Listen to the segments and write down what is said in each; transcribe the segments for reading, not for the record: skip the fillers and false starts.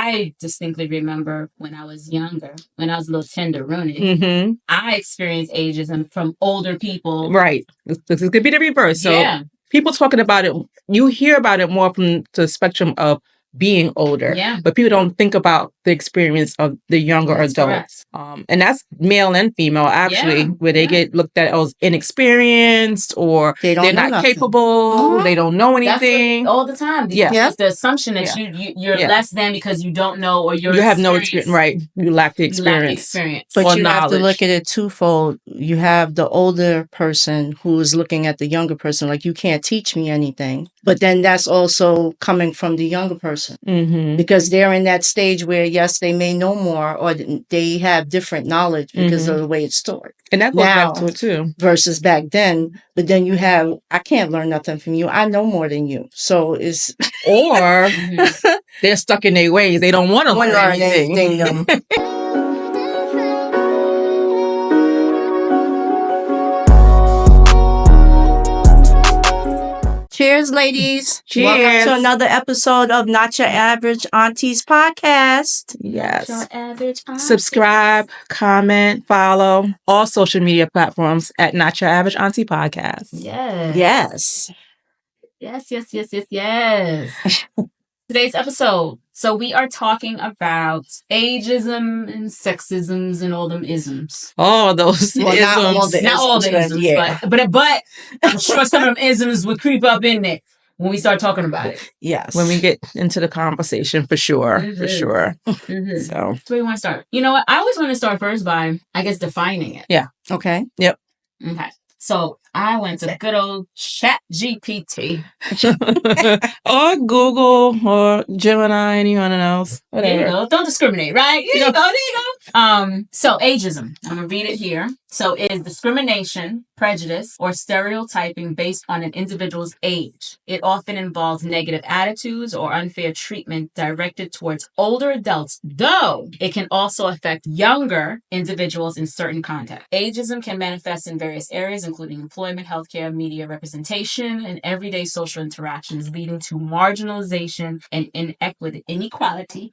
I distinctly remember when I was younger, when I was a little tenderoni, I experienced ageism from older people. Right. This could be the reverse. So people talking about it, you hear about it more from the spectrum of being older, but people don't think about the experience of the younger adults. And that's male and female, actually, where they get looked at as inexperienced or they're not capable, they don't know anything. That's all the time. It's the assumption that you're less than because you don't know or you have no experience. Right. You lack the experience. But you have to look at it twofold. You have the older person who is looking at the younger person like, you can't teach me anything. But then that's also coming from the younger person. Because they're in that stage where, yes, they may know more or they have different knowledge because of the way it's stored. And that goes back to it too. Versus back then. But then you have, I can't learn nothing from you. I know more than you. So it's... Or they're stuck in their ways. They don't want to learn anything. Cheers, ladies. Cheers. Welcome to another episode of Not Your Average Aunties Podcast. Yes. Not Your Average Aunties. Subscribe, comment, follow all social media platforms at Not Your Average Auntie Podcast. Yes. Today's episode. So we are talking about ageism and sexisms and all them isms. All those isms. Not all the isms, but I'm sure some of them isms would creep up in there when we start talking about it. Yes. When we get into the conversation, for sure. For sure. So where do you want to start? You know what? I always want to start first by, I guess, defining it. Yeah. Okay. Yep. Okay. So I went to good old ChatGPT. Or Google or Gemini, anyone else. Whatever. There you go. Don't discriminate, right? There you go. So ageism. I'm going to read it here. So it is discrimination, prejudice, or stereotyping based on an individual's age. It often involves negative attitudes or unfair treatment directed towards older adults, though it can also affect younger individuals in certain contexts. Ageism can manifest in various areas, including employment, healthcare, media representation, and everyday social interactions, leading to marginalization and inequality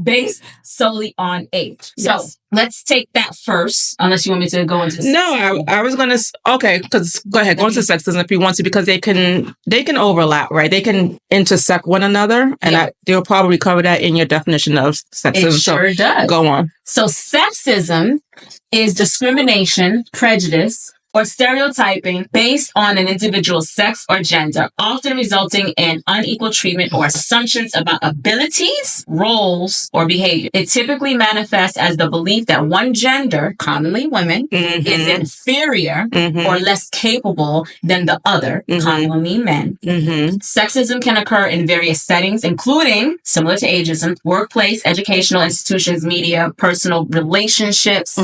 based solely on age. Yes. So let's take that first, unless you want me to go into sexism. No, I was going to, okay, because go ahead, go into sexism if you want to, because they can overlap, right? They can intersect one another, and they'll probably cover that in your definition of sexism. It sure does. Go on. So sexism is discrimination, prejudice, or stereotyping based on an individual's sex or gender, often resulting in unequal treatment or assumptions about abilities, roles, or behavior. It typically manifests as the belief that one gender, commonly women, is inferior or less capable than the other, commonly men. Sexism can occur in various settings, including, similar to ageism, workplace, educational institutions, media, personal relationships,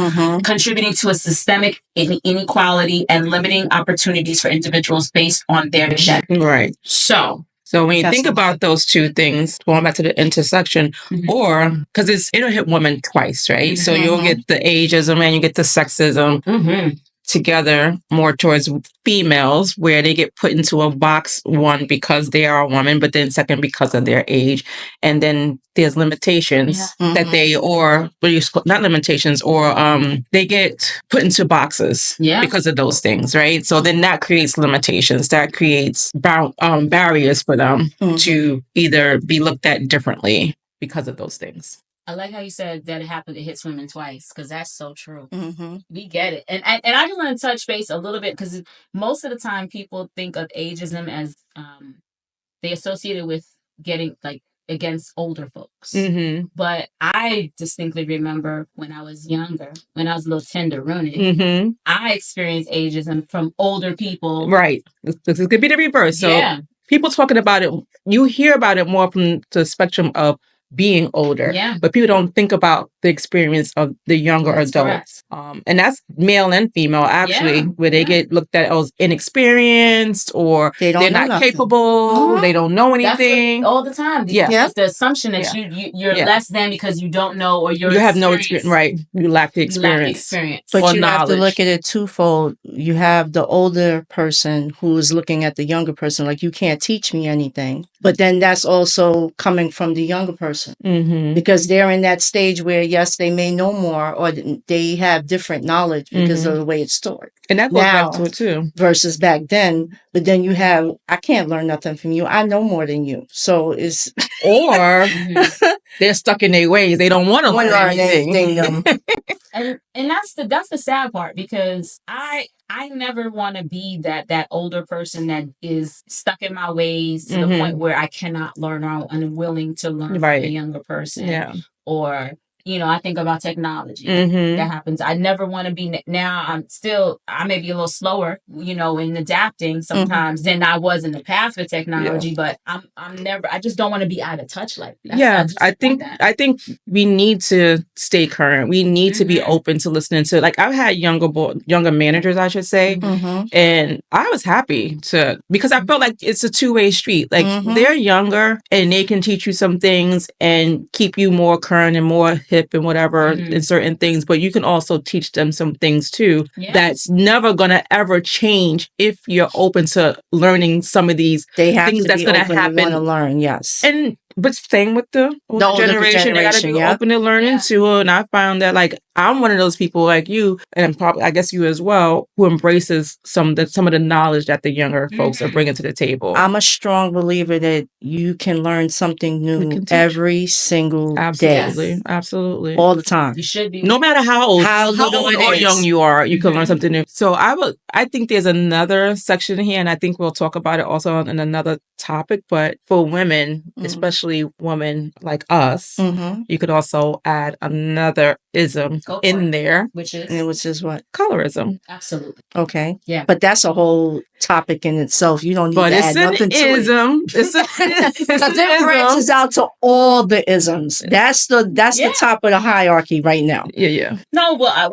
contributing to a systemic inequality and limiting opportunities for individuals based on their gender. Right. So when you think about those two things, going back to the intersection, or because it'll hit women twice, right? So you'll get the ageism and you get the sexism together more towards females, where they get put into a box, one, because they are a woman, but then second, because of their age. And then there's limitations that not limitations, or they get put into boxes because of those things, right? So then that creates limitations. That creates barriers for them to either be looked at differently because of those things. I like how you said that it hits women twice, because that's so true. We get it. And I just want to touch base a little bit, because most of the time people think of ageism as they associate it with getting against older folks. But I distinctly remember when I was younger, when I was a little tenderoni, I experienced ageism from older people. Right. This could be the reverse. So people talking about it, you hear about it more from the spectrum of being older. Yeah. But people don't think about the experience of the younger That's adults. And that's male and female, actually, where they get looked at as inexperienced or They don't they're know not nothing. capable, they don't know That's anything. all the time. Yeah. It's the assumption that you're less than because you don't know or you have no experience. Right. You lack the experience. But or you have to knowledge. look at it twofold. You have the older person who is looking at the younger person like, you can't teach me anything. But then that's also coming from the younger person because they're in that stage where, yes, they may know more or they have different knowledge because of the way it's stored. And that goes now, back to it too. Versus back then. But then you have, I can't learn nothing from you. I know more than you. So it's... Or they're stuck in their ways. They don't want to learn anything. And that's the sad part, because I never want to be that older person that is stuck in my ways to the point where I cannot learn or unwilling to learn from a younger person. Yeah. Or, I think about technology that happens. I never want to be now. I may be a little slower, in adapting sometimes than I was in the past with technology, but I just don't want to be out of touch like that. I think we need to stay current. We need to be open to listening to, like, I've had younger managers, I should say, and I was happy because I felt like it's a two-way street. Like they're younger and they can teach you some things and keep you more current and more hip and whatever in certain things, but you can also teach them some things too that's never gonna ever change if you're open to learning some of these things that's gonna happen. To learn, yes. But same with the older generation, they gotta be open to learning too. And I found that, like, I'm one of those people like you, and probably I guess you as well, who embraces some of the knowledge that the younger folks are bringing to the table. I'm a strong believer that you can learn something new every single day. Absolutely. All the time. You should be. No matter how old or is. young you are, you can learn something new. So I think there's another section here, and I think we'll talk about it also in another topic, but for women, especially women like us, you could also add another ism in there, which is what? Colorism. Absolutely. Okay. Yeah. But that's a whole topic in itself. You don't need to add nothing to it. Because it branches out to all the isms. That's the top of the hierarchy right now. Yeah. No, well,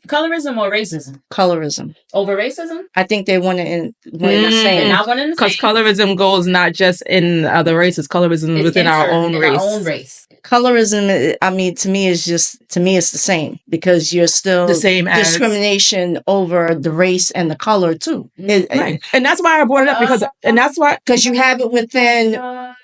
colorism or racism? Colorism. Over racism? I think they want it in the same. Not one in the same. Because colorism goes not just in other races. Colorism within our own race. Colorism, I mean, to me, it's the same, because you're still the same discrimination over the race and the color too. Right. And that's why I brought it up, because you have it within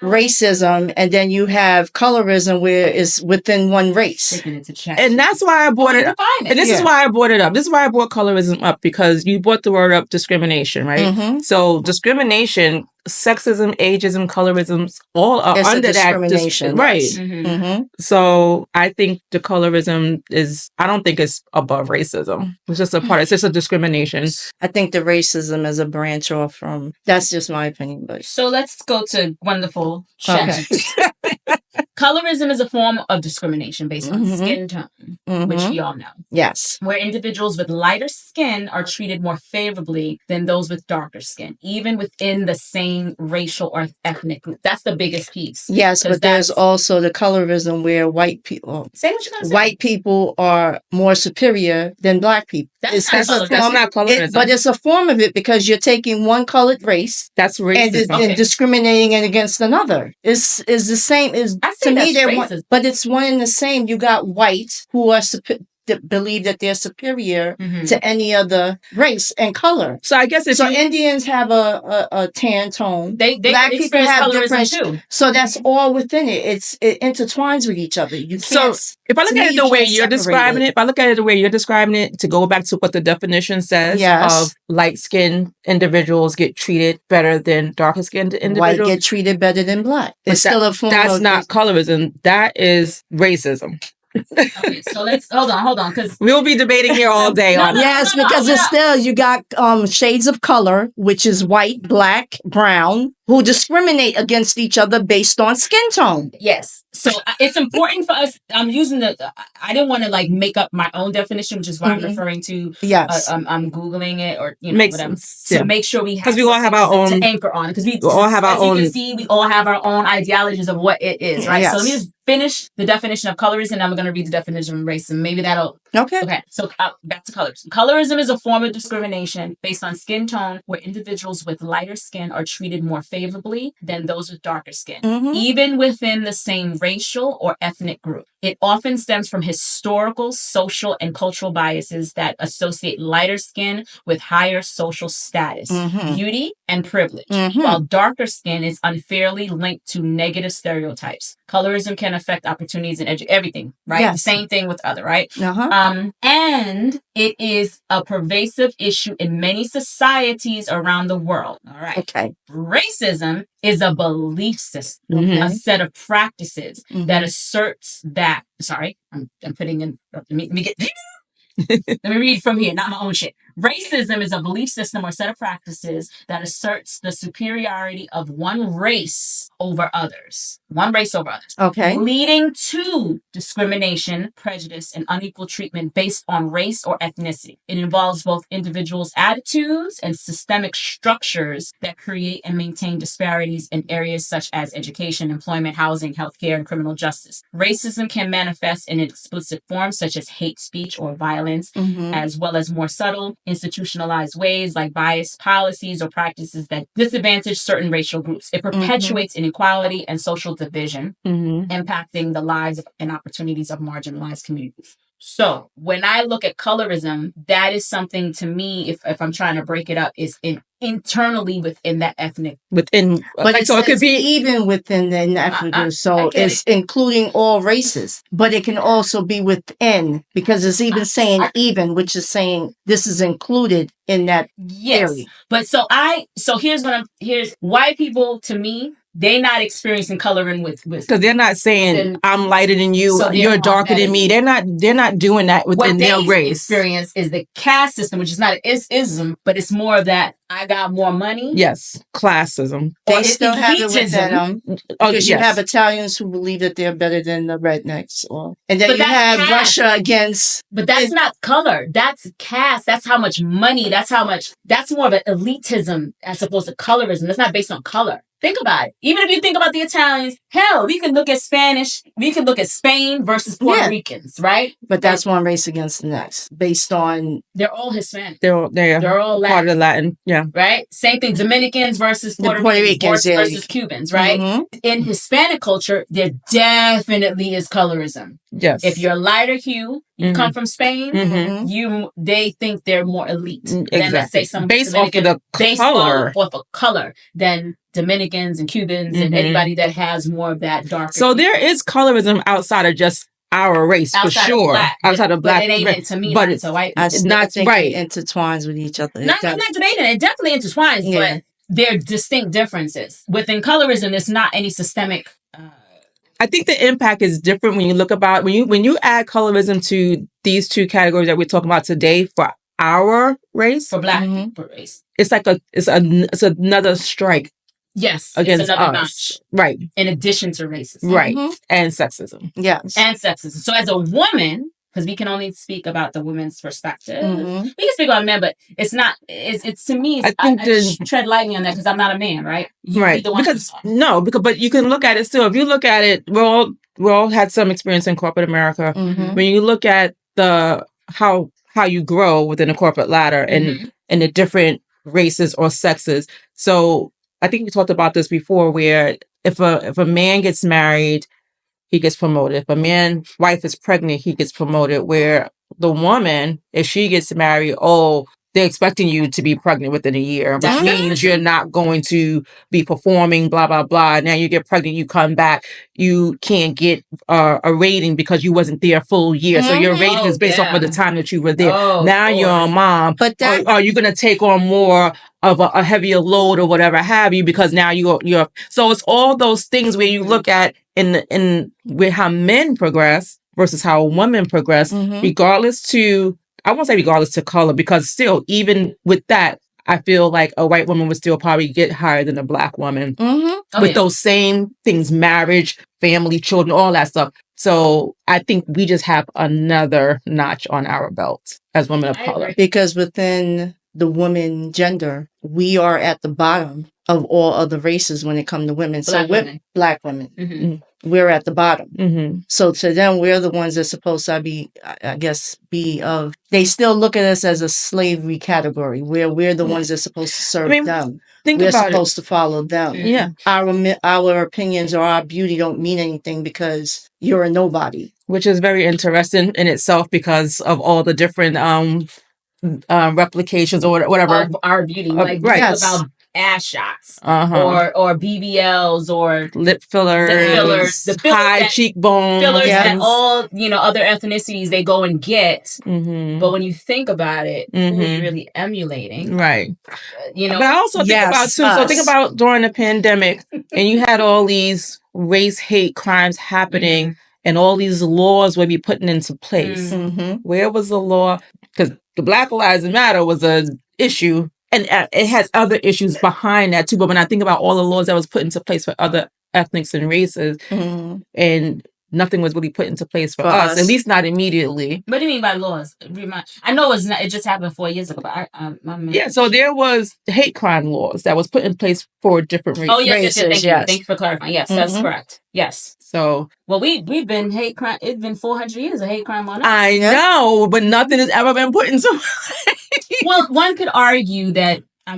racism, and then you have colorism where it's within one race. And that's why I brought it up. And this is why I brought it up. This is why I brought colorism up, because you brought the word up, discrimination, right? So discrimination, sexism, ageism, colorism, all are under that discrimination, right? So I think the colorism I don't think it's above racism. It's just a part. It's just a discrimination. I think the racism is a branch off from. That's just my opinion. But so let's go to wonderful Shannon. Colorism is a form of discrimination based on skin tone, which we all know. Yes. Where individuals with lighter skin are treated more favorably than those with darker skin, even within the same racial or ethnic group. That's the biggest piece. Yes, but there's also the colorism where white people are more superior than black people. That's not colorism. But it's a form of it, because you're taking one colored race. That's racism. And discriminating it against another. Is the same. To me, they're one, but it's one and the same. You got white who are believe that they're superior to any other race and color. So I guess Indians have a tan tone. They Black people have different too. So that's all within it. It intertwines with each other. You can't. So if I look at it the way you're describing it, to go back to what the definition says of light-skinned individuals get treated better than darker-skinned individuals. White get treated better than black. It's still a form. That's not colorism. That is racism. Okay, so let's hold on, because we'll be debating here all day on yes, because it's still, you got shades of color, which is white, black, brown, who discriminate against each other based on skin tone. Yes. So it's important for us. I'm using I didn't want to make up my own definition, which is why I'm referring to. Yes. I'm Googling it, or makes whatever. Sense. To make sure we have, because we all have our own to anchor on, because we all have our own. You can see, we all have our own ideologies of what it is, right? Yes. So let me just finish the definition of colorism, and I'm going to read the definition of racism. Maybe that'll... Okay, so back to colorism. Colorism is a form of discrimination based on skin tone where individuals with lighter skin are treated more favorably than those with darker skin, even within the same racial or ethnic group. It often stems from historical, social, and cultural biases that associate lighter skin with higher social status, beauty, and privilege, while darker skin is unfairly linked to negative stereotypes. Colorism can affect opportunities in everything, right? Yes. The same thing with other, right? And it is a pervasive issue in many societies around the world. All right. Okay. Racism is a belief system, a set of practices that asserts that. Sorry, I'm putting in. Let me get. Let me read from here, not my own shit. Racism is a belief system or set of practices that asserts the superiority of one race over others. One race over others. Okay. Leading to discrimination, prejudice, and unequal treatment based on race or ethnicity. It involves both individuals' attitudes and systemic structures that create and maintain disparities in areas such as education, employment, housing, healthcare, and criminal justice. Racism can manifest in explicit forms such as hate speech or violence, as well as more subtle, institutionalized ways like biased policies or practices that disadvantage certain racial groups. It perpetuates inequality and social division, impacting the lives and opportunities of marginalized communities. So when I look at colorism, that is something to me, if I'm trying to break it up, is internally within that ethnic. But like, so it could be even within the ethnic group. So it's including all races, but it can also be within, because it's even saying even, which is saying this is included in that area. But here's white people, to me, they're not experiencing coloring with because they're not saying I'm lighter than you, so you're darker than me. They're not doing that within their race. Experience is the caste system, which is not an ism, but it's more of that I got more money. Yes, classism. They still have it within them because you have Italians who believe that they're better than the rednecks, and then you have Russia against. But that's not color. That's caste. That's how much money. That's more of an elitism as opposed to colorism. That's not based on color. Think about it. Even if you think about the Italians, hell, we can look at Spanish. We can look at Spain versus Puerto Ricans, right? But that's one race against the next, based on they're all Hispanic. They're all Latin. Part of Latin, right. Same thing. Dominicans versus Puerto Ricans versus Cubans, right? In Hispanic culture, there definitely is colorism. Yes. If you're lighter hue, you come from Spain, they think they're more elite than, let's say, some based off of the color. Off of color than Dominicans and Cubans and anybody that has more of that darker. So there is colorism outside of just our race, for sure. Outside of black, but it ain't into me. But it's white. It's not right. It intertwines with each other. I'm not debating. It definitely intertwines, but there are distinct differences within colorism. There's not any systemic. I think the impact is different when you look about when you add colorism to these two categories that we're talking about today for our race, for black race. It's like it's another strike. Yes, against it's another us, notch. Right? In addition to racism, right, and sexism, yes, and sexism. So as a woman, because we can only speak about the woman's perspective, we can speak on men, but it's not. It's to me. I tread lightly on that because I'm not a man, right? Right. But you can look at it still. If you look at it, we all had some experience in corporate America. When you look at how you grow within a corporate ladder and the different races or sexes, so. I think we talked about this before, where if a man gets married, he gets promoted. If a man's wife is pregnant, he gets promoted. Where the woman, if she gets married, they're expecting you to be pregnant within a year, which means you're not going to be performing, blah, blah, blah. Now you get pregnant, you come back, you can't get a rating because you wasn't there a full year. So your rating is based off of the time that you were there. Now you're a mom. But are you going to take on more of a heavier load or whatever have you, because now you're so it's all those things where you look at in with how men progress versus how women progress, regardless to color, because still, even with that, I feel like a white woman would still probably get higher than a black woman with those same things, marriage, family, children, all that stuff. So I think we just have another notch on our belt as women of color. Because within the woman gender, we are at the bottom of all other races when it comes to women. Black women. We're at the bottom. So to them, we're the ones that's supposed to be, I guess, they still look at us as a slavery category where we're the ones that's supposed to serve them. We're supposed to follow them. Yeah. Our opinions or our beauty don't mean anything because you're a nobody. Which is very interesting in itself because of all the different replications or whatever of our beauty. Like about ass shots or BBLs or lip fillers, the high cheekbones, fillers that all other ethnicities they go and get. But when you think about it, who's really emulating? Right. But I also think about too. So think about during the pandemic, and you had all these race hate crimes happening, and all these laws would be put into place. Where was the law? Because the Black Lives Matter was an issue. And it has other issues behind that too. But when I think about all the laws that was put into place for other ethnics and races, and nothing was really put into place for us, at least not immediately. What do you mean by laws? I know it just happened 4 years ago. But so there was hate crime laws that was put in place for different races. Oh, yes. Thank you for clarifying. Yes, that's correct. Yes. So, well, we've been hate crime. It's been 400 years of hate crime on us. I know, but nothing has ever been put into place. Well, one could argue that I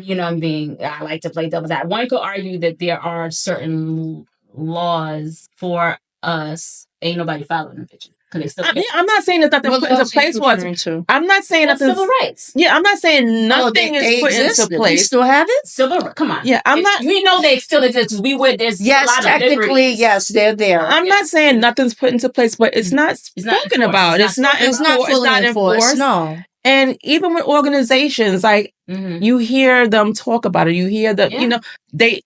like to play devil's advocate. One could argue that there are certain laws for us. Ain't nobody following them bitches. I'm not saying that nothing put into place for us. I'm not saying nothing. Civil rights. Yeah, I'm not saying nothing is put into place. We still have it. Civil. Come on. Yeah, I'm not. We know they still exist. There's yes, a lot technically, of yes, they're there. I'm not saying nothing's put into place, but it's not spoken about. It's not enforced. No. And even with organizations, like you hear them talk about it. You hear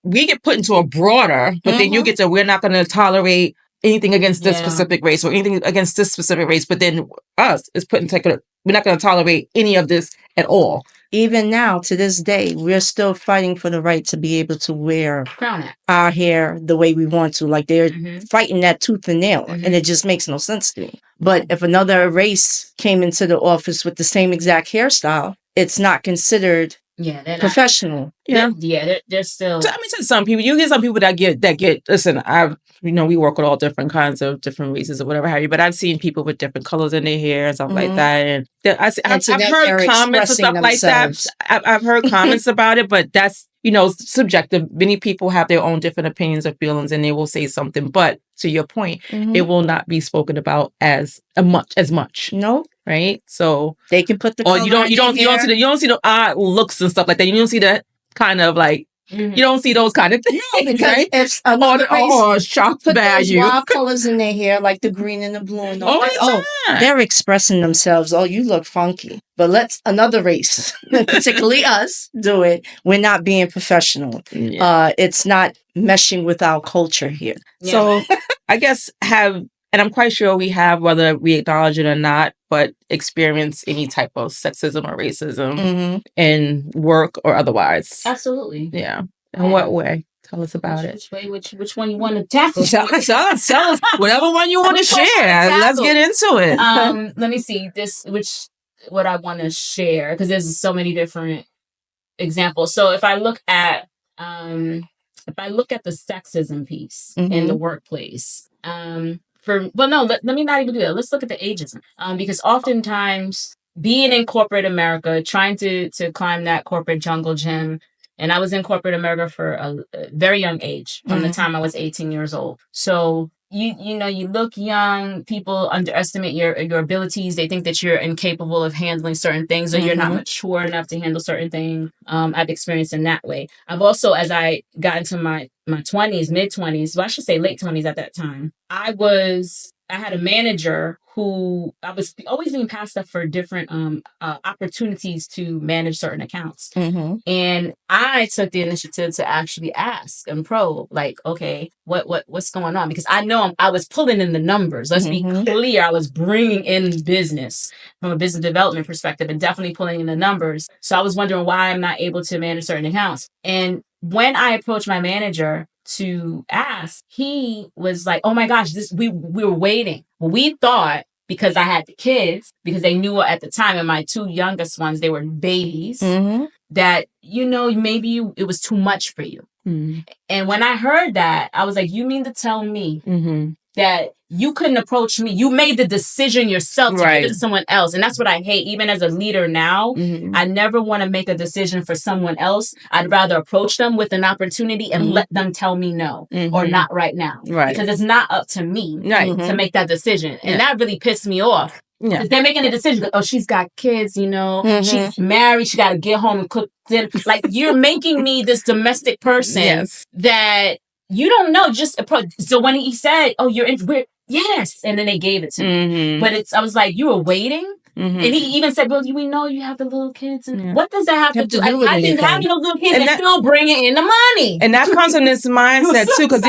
we get put into a broader, but then you get to, we're not going to tolerate anything against this specific race or anything against this specific race. But then us is put into, we're not going to tolerate any of this at all. Even now, to this day, we're still fighting for the right to be able to wear our hair the way we want to. Like they're fighting that tooth and nail, and it just makes no sense to me. But if another race came into the office with the same exact hairstyle, it's not considered professional. They're still. So, to some people, you get some people that get. Listen, we work with all different kinds of different races or whatever have you. But I've seen people with different colors in their hair and stuff like that, and I've heard comments and stuff like that. I've heard comments about it, but that's subjective. Many people have their own different opinions or feelings, and they will say something. But to your point, it will not be spoken about as much. No. Right, so they can put the. Or you don't see the odd looks and stuff like that. You don't see that kind of like. You don't see those kind of things. No, because if shock put value. Those wild colors in their hair, like the green and the blue, and they're expressing themselves. Oh, you look funky. But let's another race, particularly us, do it. We're not being professional. Yeah. It's not meshing with our culture here. Yeah. So I guess and I'm quite sure we have, whether we acknowledge it or not, but experience any type of sexism or racism in work or otherwise. Absolutely. Yeah. In what way? Tell us about it. Which one you want to tackle? Tell us. Whatever one you want to share. Let's get into it. Let me see what I want to share, because there's so many different examples. So if I look at the sexism piece in the workplace, let me not even do that. Let's look at the ageism. Because oftentimes being in corporate America, trying to climb that corporate jungle gym, and I was in corporate America for a very young age, from the time I was 18 years old. So you look young, people underestimate your abilities. They think that you're incapable of handling certain things, or you're not mature enough to handle certain things. I've experienced in that way. I've also, as I got into my 20s, mid 20s, well, I should say late 20s at that time, I had a manager who I was always being passed up for different opportunities to manage certain accounts. And I took the initiative to actually ask and probe, like, okay, what's going on? Because I know I was pulling in the numbers. Let's be clear. I was bringing in business from a business development perspective and definitely pulling in the numbers. So I was wondering why I'm not able to manage certain accounts. And when I approached my manager to ask, he was like, oh my gosh, we were waiting. We thought because I had the kids, because they knew at the time, and my 2 youngest ones, they were babies, that, maybe it was too much for you. And when I heard that, I was like, you mean to tell me that you couldn't approach me? You made the decision yourself to give it to someone else. And that's what I hate. Even as a leader now, I never want to make a decision for someone else. I'd rather approach them with an opportunity and let them tell me no or not right now. Because it's not up to me to make that decision. And that really pissed me off. Yeah. They're making a decision. Oh, she's got kids, she's married. She got to get home and cook dinner. Like, you're making me this domestic person that you don't know. Just approach. So when he said, "Oh, you're in," yes, and then they gave it to me. But I was like, you were waiting. And he even said, "Well, we know you have the little kids, and what does that have to do? I think having those little kids and still bringing in the money." And that comes from this mindset too, because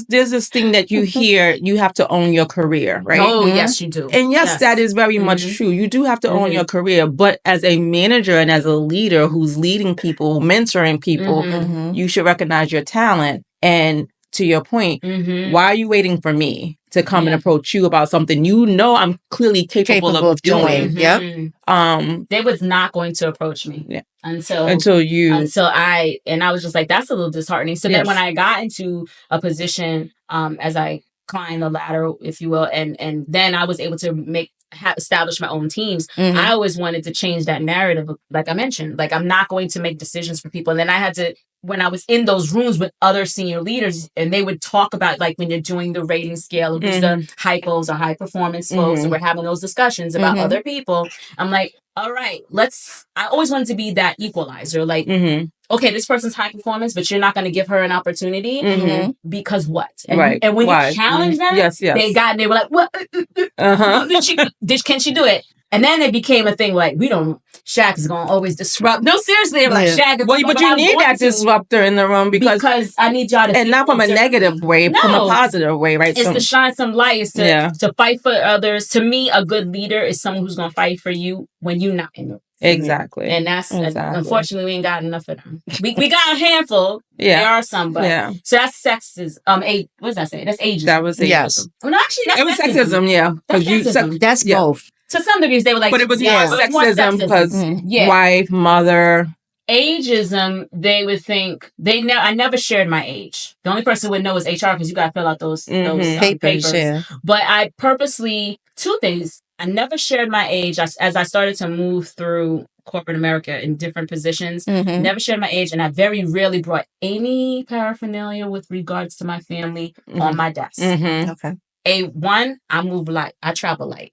there's this thing that you hear: you have to own your career, right? Oh, yes, you do. And yes, that is very much true. You do have to own your career, but as a manager and as a leader who's leading people, mentoring people, you should recognize your talent. And to your point, why are you waiting for me to come and approach you about something I'm clearly capable of doing? They was not going to approach me until I was just like, that's a little disheartening. So then when I got into a position, as I climbed the ladder, if you will, and then I was able to establish my own teams. I always wanted to change that narrative, like I mentioned. Like, I'm not going to make decisions for people. And then I had to, when I was in those rooms with other senior leaders, and they would talk about, like, when you're doing the rating scale of who's the hypos or high performance folks, and we're having those discussions about other people, I'm like, all right, I always wanted to be that equalizer. Like, okay, this person's high performance, but you're not going to give her an opportunity because what? And when you challenge them, they were like, what? Can she do it? And then it became a thing like, Shaq is going to always disrupt. No, seriously, they were like, Shaq is but you need that disruptor in the room because I need y'all to, and not from a negative way, from a positive way, right? It's to shine some light, it's to fight for others. To me, a good leader is someone who's going to fight for you when you're not in it. Exactly. And that's, unfortunately, we ain't got enough of them. We got a handful. There are some, but so that's sexism. What does that say? That's ageism. That was ageism. Yes. Well, no, actually, that's it was sexism. That's sexism. That's both. To some degrees, they were like, but it was more sexism because wife, mother. Ageism, they would think I never shared my age. The only person who would know is HR because you got to fill out those papers. Yeah. But I purposely, 2 things. I never shared my age as I started to move through corporate America in different positions. Never shared my age, and I very rarely brought any paraphernalia with regards to my family on my desk. Okay. I move light. I travel light.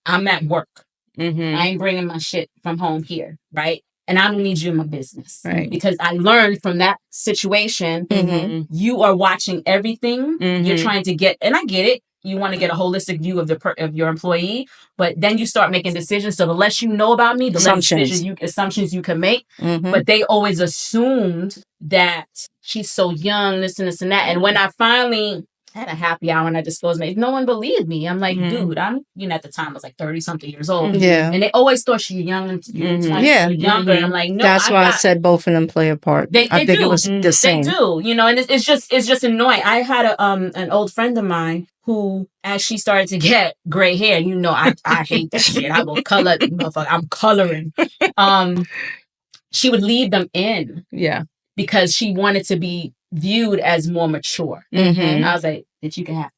I'm at work. I ain't bringing my shit from home here, right? And I don't need you in my business. Right. Because I learned from that situation, you are watching everything. You're trying to get, and I get it, you want to get a holistic view of your employee, but then you start making decisions. So the less you know about me, the less assumptions you can make. But they always assumed that she's so young, this and this and that. And when I finally had a happy hour and I disclosed me, no one believed me. I'm like, dude, I'm, at the time I was like 30 something years old. Yeah. And they always thought you're young and you're 20, you're younger. And I'm like, no. That's why I said both of them play a part. I think it was the same. They do, and it's just annoying. I had an old friend of mine who, as she started to get gray hair, I hate that shit. I will color, motherfucker. I'm coloring. She would leave them in. Yeah. Because she wanted to be viewed as more mature. And I was like, that you can have.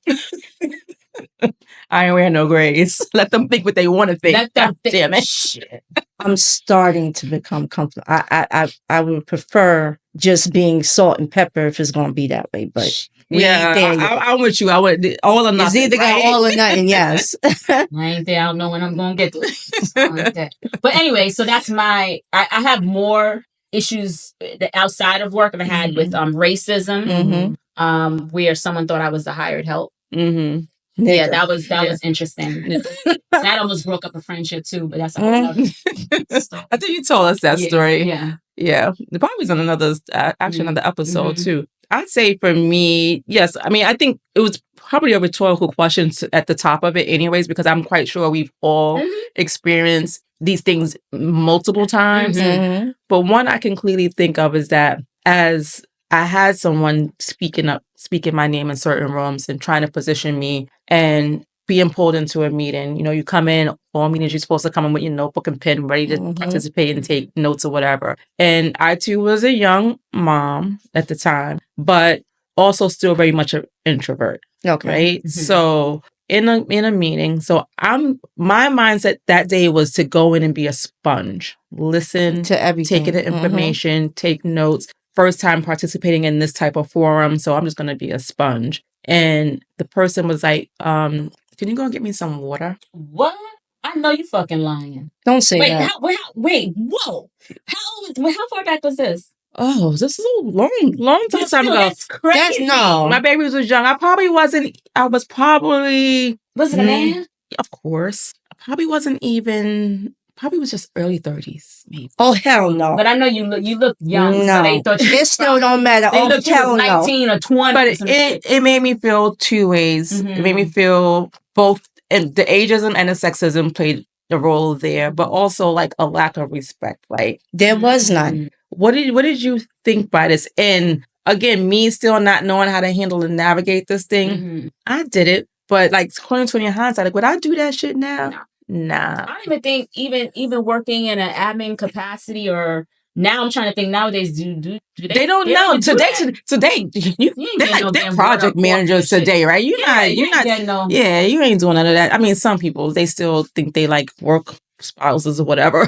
I ain't wearing no grays. Let them think what they want to think. Let them think. Damn it. Shit. I'm starting to become comfortable. I would prefer just being salt and pepper if it's going to be that way, but I'm with you. I would all or nothing. It's either got all or nothing. Yes. I ain't there. I don't know when I'm going to get to it. But anyway, so that's I have more issues outside of work I've had with racism, where someone thought I was the hired help. Yeah, that was interesting. That almost broke up a friendship too, but that's a whole other story. I think you told us that story. Yeah. It probably was on another episode too. I'd say for me, yes. I mean, I think it was probably a rhetorical question at the top of it anyways, because I'm quite sure we've all experienced these things multiple times. But one I can clearly think of is that as I had someone speaking my name in certain rooms and trying to position me, and being pulled into a meeting. You come in, all meetings, you're supposed to come in with your notebook and pen, ready to participate and take notes or whatever. And I too was a young mom at the time, but also still very much an introvert. Okay. Right. Mm-hmm. So in a meeting, my mindset that day was to go in and be a sponge, listen to everything, take in information, take notes. First time participating in this type of forum, so I'm just going to be a sponge. And the person was like, can you go and get me some water? What? I know you fucking lying. Don't say that. Wait, whoa. How far back was this? Oh, this is a long time ago. That's crazy. My baby was young. Was it a man? Of course. Probably was just early 30s, maybe. Oh, hell no. But I know you look young, no. So they thought it still don't matter. They looked hell 19 or 20. But it made me feel two ways. Mm-hmm. It made me feel both, and the ageism and the sexism played a role there, but also like a lack of respect. Like there was none. What did you think by this? And again, me still not knowing how to handle and navigate this thing, I did it. But like 2020 in hindsight, like would I do that shit now? No. Nah. I don't even think even working in an admin capacity, or now I'm trying to think nowadays, do they don't know. Today they're project managers today, right? You're not you ain't doing none of that. I mean, some people, they still think they like work spouses or whatever.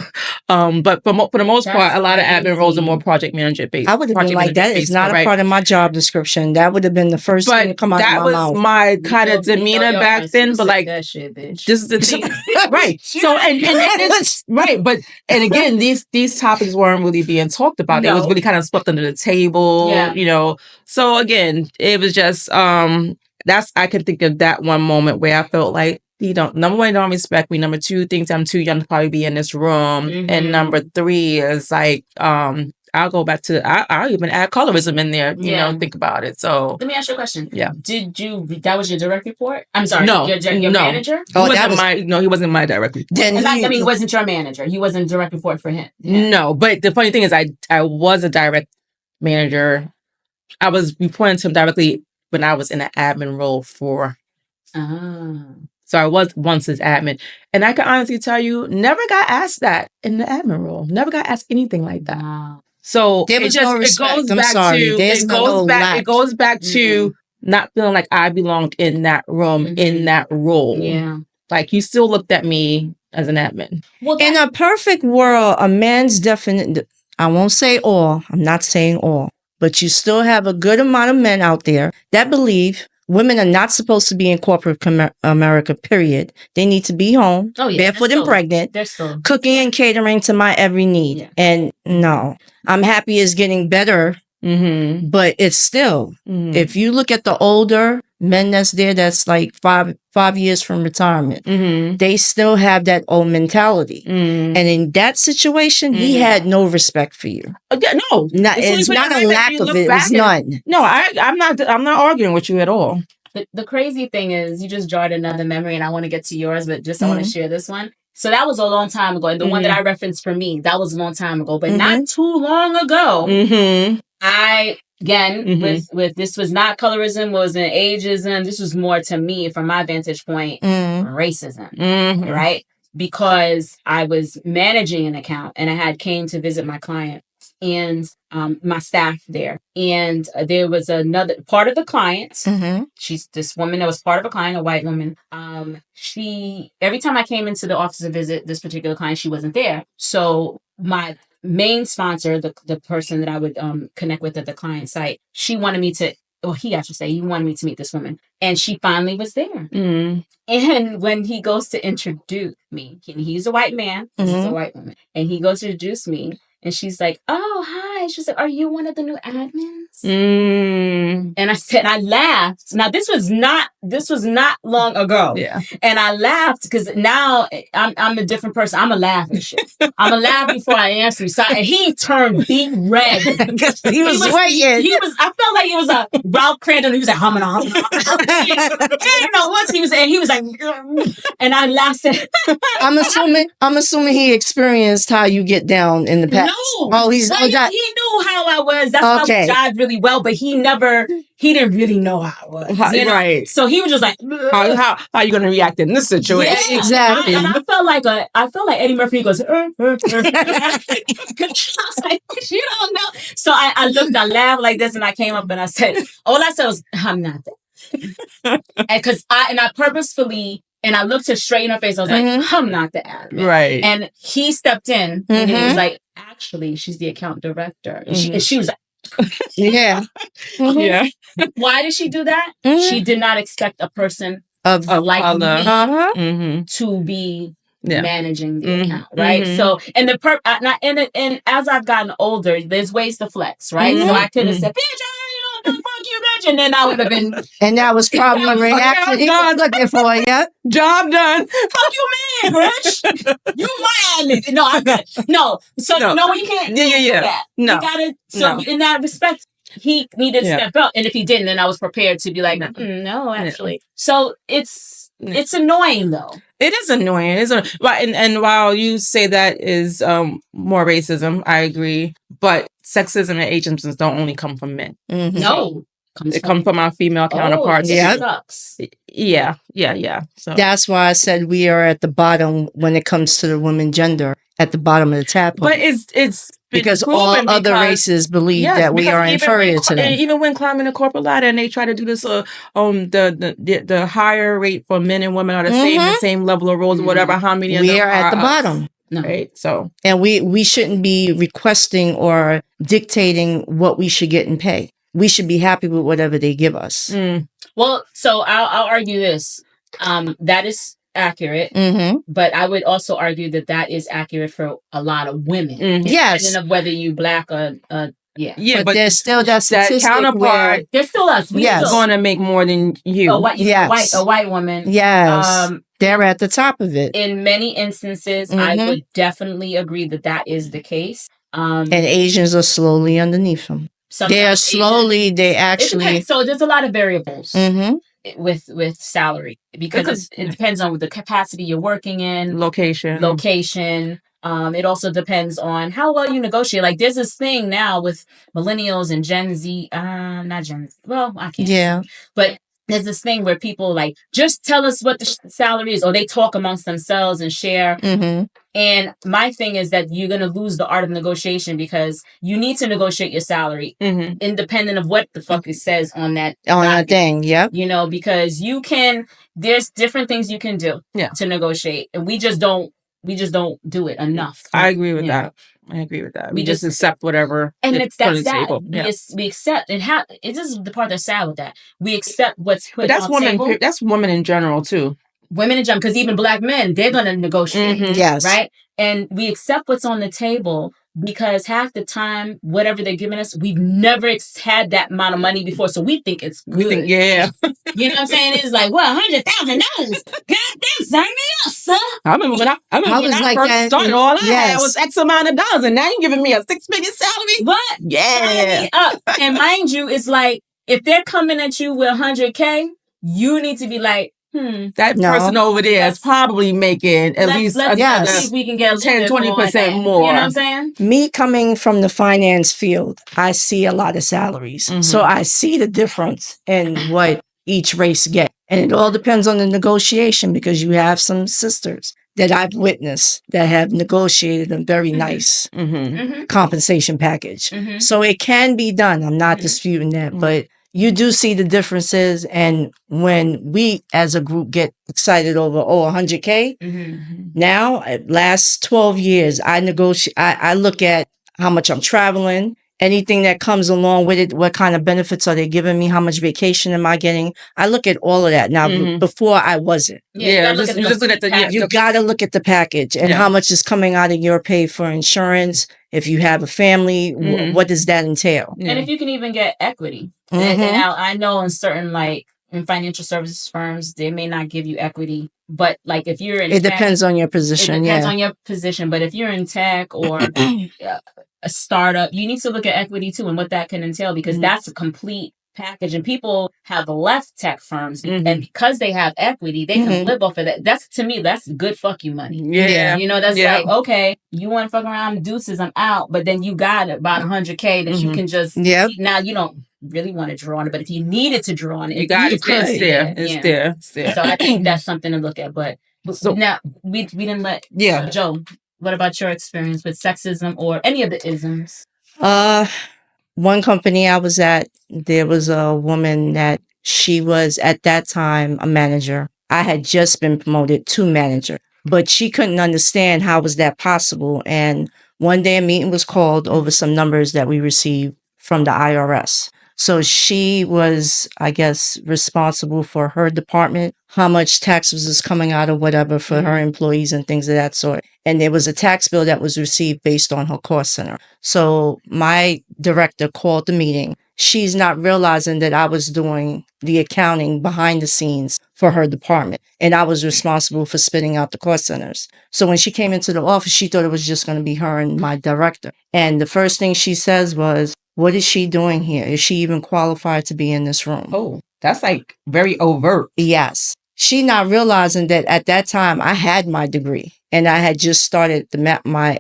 But for the most part, a lot of admin roles are more project manager based. I would have been like, that is not a part of my job description. That would have been the first thing to come out of my mouth. That was my kind of demeanor back then. But like, that shit, bitch. This is the thing, right? So and it's right. But and again, these topics weren't really being talked about. No. It was really kind of swept under the table. Yeah. So again, it was just I could think of that one moment where I felt like, number one, don't respect me. Number two, thinks I'm too young to probably be in this room. Mm-hmm. And number three is like, I'll go back to, I'll even add colorism in there, think about it. So let me ask you a question. Yeah. That was your direct report? I'm sorry. No. Your manager? He wasn't my direct report. He wasn't your manager. He wasn't a direct report for him. Yeah. No, but the funny thing is I was a direct manager. I was reporting to him directly when I was in an admin role for. So I was once his admin. And I can honestly tell you, never got asked that in the admin role. Never got asked anything like that. Wow. So it goes back to not feeling like I belonged in that room, in that role. Yeah. Like you still looked at me as an admin. Well, in a perfect world, a man's definite, I won't say all, I'm not saying all, but you still have a good amount of men out there that believe women are not supposed to be in corporate America, period. They need to be home, barefoot and pregnant, cooking and catering to my every need. Yeah. And no, I'm happy it's getting better, but it's still, if you look at the older men that's there, that's like five years from retirement, they still have that old mentality. And in that situation, he had no respect for you. No, it's not a lack of it. It's none. No, I'm not arguing with you at all. The crazy thing is, you just jarred another memory, and I want to get to yours, but just I want to share this one. So that was a long time ago, and the one that I referenced for me, that was a long time ago, but not too long ago. Again, with this was not colorism, wasn't ageism. This was more, to me, from my vantage point, racism, right? Because I was managing an account, and I had came to visit my client and my staff there. And there was another part of the client. She's this woman that was part of a client, a white woman. She, every time I came into the office to visit this particular client, she wasn't there. So my main sponsor, the person that I would connect with at the client site, he wanted me to meet this woman. And she finally was there. And when he goes to introduce me, he's a white man, this is a white woman, and he goes to introduce me, and she's like, "Oh, hi." She's like, "Are you one of the new admins?" And I said, I laughed. Now, this was not long ago. Yeah. And I laughed because now I'm a different person. I'm a laugh and shit. I'm a laugh before I answer. So, and he turned big red. he was waiting. I felt like it was a Ralph Crandon. He was like, humana. Once he was like, and I laughed. I'm assuming he experienced how you get down in the past. No. Oh, he knew how I was. That's how jived really well, but he didn't really know how it was. You know? Right. So he was just like, How are you going to react in this situation? Yeah, exactly. And I felt like Eddie Murphy. He goes, I was like, you don't know. So I laughed like this, and I came up and I said, all I said was, I'm not that. And I purposefully, and I looked her straight in her face. I was like, I'm not the admin. Right. And he stepped in and he was like, actually, she's the account director. And she was like, yeah. Yeah. Why did she do that? She did not expect a person Of like me to be managing the account, right? So, and and as I've gotten older, there's ways to flex, right? So I could have said, bitch, fuck you, bitch, and then I would have been. And that was probably a reaction he was looking for. Yep. Job done. Fuck you, man, bitch. You mad? No, I'm good. No. So no, you can't. Yeah. No. You gotta. So in that respect, he needed to step up, and if he didn't, then I was prepared to be like, no, actually. So it's annoying though. It is annoying. And while you say that is more racism, I agree. But sexism and ageism don't only come from men. No. It comes from our female counterparts. Yeah. Sucks. Yeah. So that's why I said we are at the bottom when it comes to the women gender, at the bottom of the tap. But it's because all other races believe that we are inferior to them. Even when climbing the corporate ladder and they try to do this, the higher rate for men and women are the same level of roles, or whatever. How many? We are at the bottom. No. Right. So, and we shouldn't be requesting or dictating what we should get in pay. We should be happy with whatever they give us. Well, so I'll argue this. That is accurate, but I would also argue that is accurate for a lot of women. Yes, of whether you black or yeah, but there's still that counterpart. There's still us. Yes, going to make more than you. A white woman. Yes, they're at the top of it. In many instances, I would definitely agree that is the case. And Asians are slowly underneath them. They are slowly. They actually. So there's a lot of variables with salary because it depends on the capacity you're working in, location. It also depends on how well you negotiate. Like there's this thing now with millennials and Gen Z. Not Gen Z. Well, I can't. Yeah. But there's this thing where people like just tell us what the salary is, or they talk amongst themselves and share. And my thing is that you're going to lose the art of negotiation because you need to negotiate your salary independent of what the fuck it says on that thing. Yep. You know, because there's different things you can do to negotiate, and we just don't do it enough. I agree with that. I agree with that. We just accept whatever. And it's that sad. Table. We accept and it is the part that's sad with that. We accept what's put on the table. That's women in general too. Women in general, because even black men, they're going to negotiate. Yes. Right? And we accept what's on the table because half the time, whatever they're giving us, we've never had that amount of money before. So we think it's good. You know what I'm saying? It's like, well, $100,000. Goddamn, sign me up, sir. I remember when I first started, all I had was X amount of dollars, and now you're giving me a 6-figure salary? What? Yeah. Me up. And mind you, it's like, if they're coming at you with $100K, you need to be like, that person over there is probably making at least see if we can get 10-20% more. You know what I'm saying? Me coming from the finance field, I see a lot of salaries. So I see the difference in what each race get. And it all depends on the negotiation because you have some sisters that I've witnessed that have negotiated a very nice compensation package. So it can be done. I'm not disputing that, but you do see the differences. And when we as a group get excited over, 100K, now, last 12 years, I look at how much I'm traveling, anything that comes along with it, what kind of benefits are they giving me, how much vacation am I getting? I look at all of that. Now, before I wasn't. You got to look at the package and how much is coming out of your pay for insurance. If you have a family, what does that entail? And if you can even get equity. And I know in certain in financial services firms, they may not give you equity, but if you're in it depends on your position. It depends on your position, but if you're in tech or a startup, you need to look at equity too and what that can entail because that's a complete package, and people have left tech firms, and because they have equity, they can live off of that. That's, to me, that's good fuck you money. Yeah. You know, that's like, okay, you want to fuck around, deuces, I'm out, but then you got about $100K that you can just, now you don't really want to draw on it, but if you needed to draw on it, you got it. It's there. It's there. It's there. So I think that's something to look at. But so, now we didn't let Joe. What about your experience with sexism or any of the isms? One company I was at, there was a woman that she was at that time a manager. I had just been promoted to manager, but she couldn't understand how was that possible. And one day a meeting was called over some numbers that we received from the IRS. So she was, I guess, responsible for her department, how much taxes was coming out of whatever for her employees and things of that sort. And there was a tax bill that was received based on her cost center. So my director called the meeting. She's not realizing that I was doing the accounting behind the scenes for her department. And I was responsible for spitting out the cost centers. So when she came into the office, she thought it was just going to be her and my director. And the first thing she says was, what is she doing here? Is she even qualified to be in this room? Oh, that's like very overt. Yes. She not realizing that at that time I had my degree and I had just started my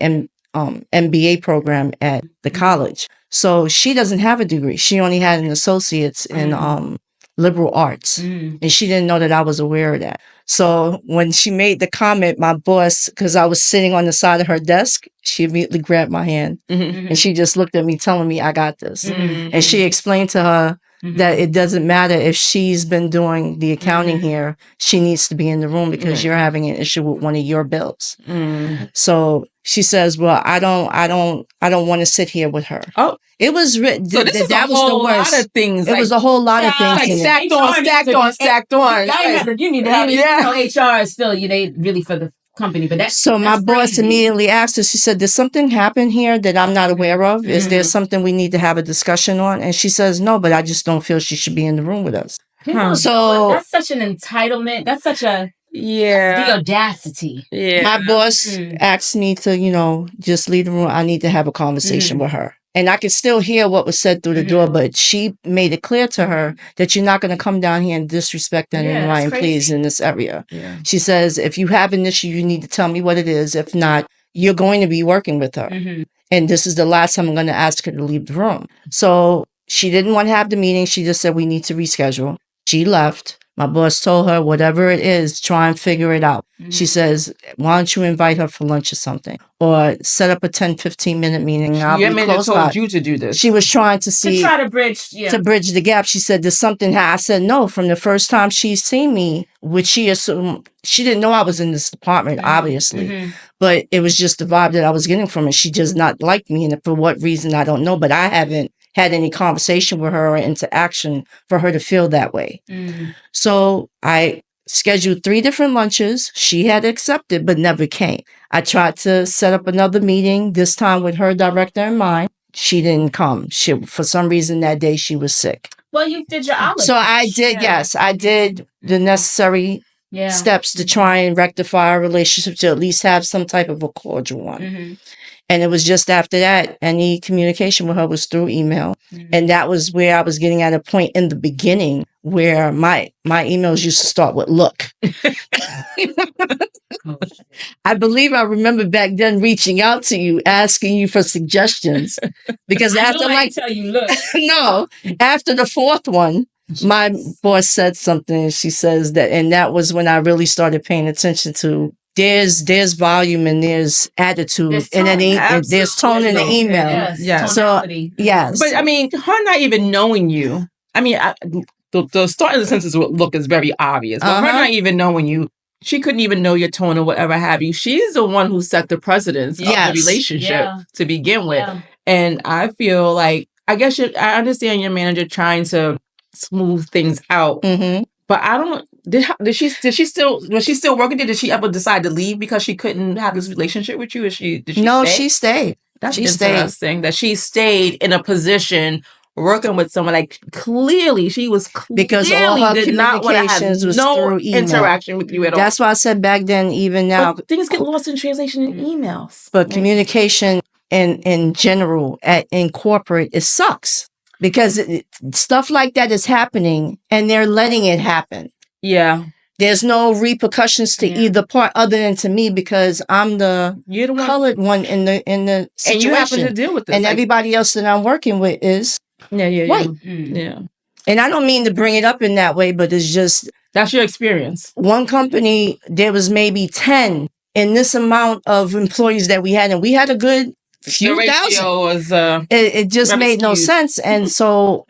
MBA program at the college. So she doesn't have a degree. She only had an associate's in liberal arts. And she didn't know that I was aware of that. So when she made the comment, my boss, because I was sitting on the side of her desk, she immediately grabbed my hand and she just looked at me telling me, I got this. And she explained to her that it doesn't matter if she's been doing the accounting here, she needs to be in the room because you're having an issue with one of your bills. So she says, well, I don't want to sit here with her. Oh, it was written. So this that was the worst. Lot of things. It was a whole lot of things. Like stacked on. You need to have HR is still, they really for the company, but that's so my boss immediately asked her, she said, does something happen here that I'm not aware of? Is there something we need to have a discussion on? And she says, no, but I just don't feel she should be in the room with us. So that's such an entitlement. That's such a the audacity. My boss asked me to, just leave the room. I need to have a conversation with her. And I could still hear what was said through the door, but she made it clear to her that you're not going to come down here and disrespect anyone, employees in this area. She says, if you have an issue, you need to tell me what it is. If not, you're going to be working with her. And this is the last time I'm going to ask her to leave the room. So she didn't want to have the meeting. She just said, we need to reschedule. She left. My boss told her, whatever it is, try and figure it out. She says, why don't you invite her for lunch or something? Or set up a 10, 15-minute meeting. Your manager told you to do this. She was trying to see. To try to bridge. To bridge the gap. She said, there's something. I said, no, from the first time she's seen me, which she assumed, she didn't know I was in this department, obviously. But it was just the vibe that I was getting from her. She just not liked me. And for what reason, I don't know. But I haven't had any conversation with her or interaction for her to feel that way. So I scheduled 3 different lunches. She had accepted, but never came. I tried to set up another meeting, this time with her director in mind. She didn't come. For some reason that day she was sick. Well, you did your outlet. So I did, yes, I did the necessary steps to try and rectify our relationship, to at least have some type of a cordial one. And it was just after that, any communication with her was through email. And that was where I was getting at a point in the beginning where my emails used to start with look. I believe I remember back then reaching out to you, asking you for suggestions. Because after tell you look. No, after the 4th one, my boss said something. She says that, and that was when I really started paying attention to there's volume and there's attitude there's tone in the email. So yes. But I mean, her not even knowing you. I mean, the start of the sentence look is very obvious. But her not even knowing you, she couldn't even know your tone or whatever have you. She's the one who set the precedence of the relationship to begin with. And I feel like, I guess I understand your manager trying to smooth things out. But I don't. Was she still working there? Did she ever decide to leave because she couldn't have this relationship with you? Did she No, stay? she stayed. That's interesting that she stayed in a position working with someone like clearly because all her communications was through email. Interaction with you at all. That's why I said back then, even now, but things get lost in translation in emails. But communication in general in corporate, it sucks. because stuff like that is happening and they're letting it happen. Yeah. There's no repercussions to either part other than to me because I'm the colored one in the situation. And you happen to deal with this. And everybody else that I'm working with is white. Yeah. And I don't mean to bring it up in that way, but it's just... That's your experience. One company, there was maybe 10 in this amount of employees that we had. And we had a good few thousand. Was, it just made no sense. And so...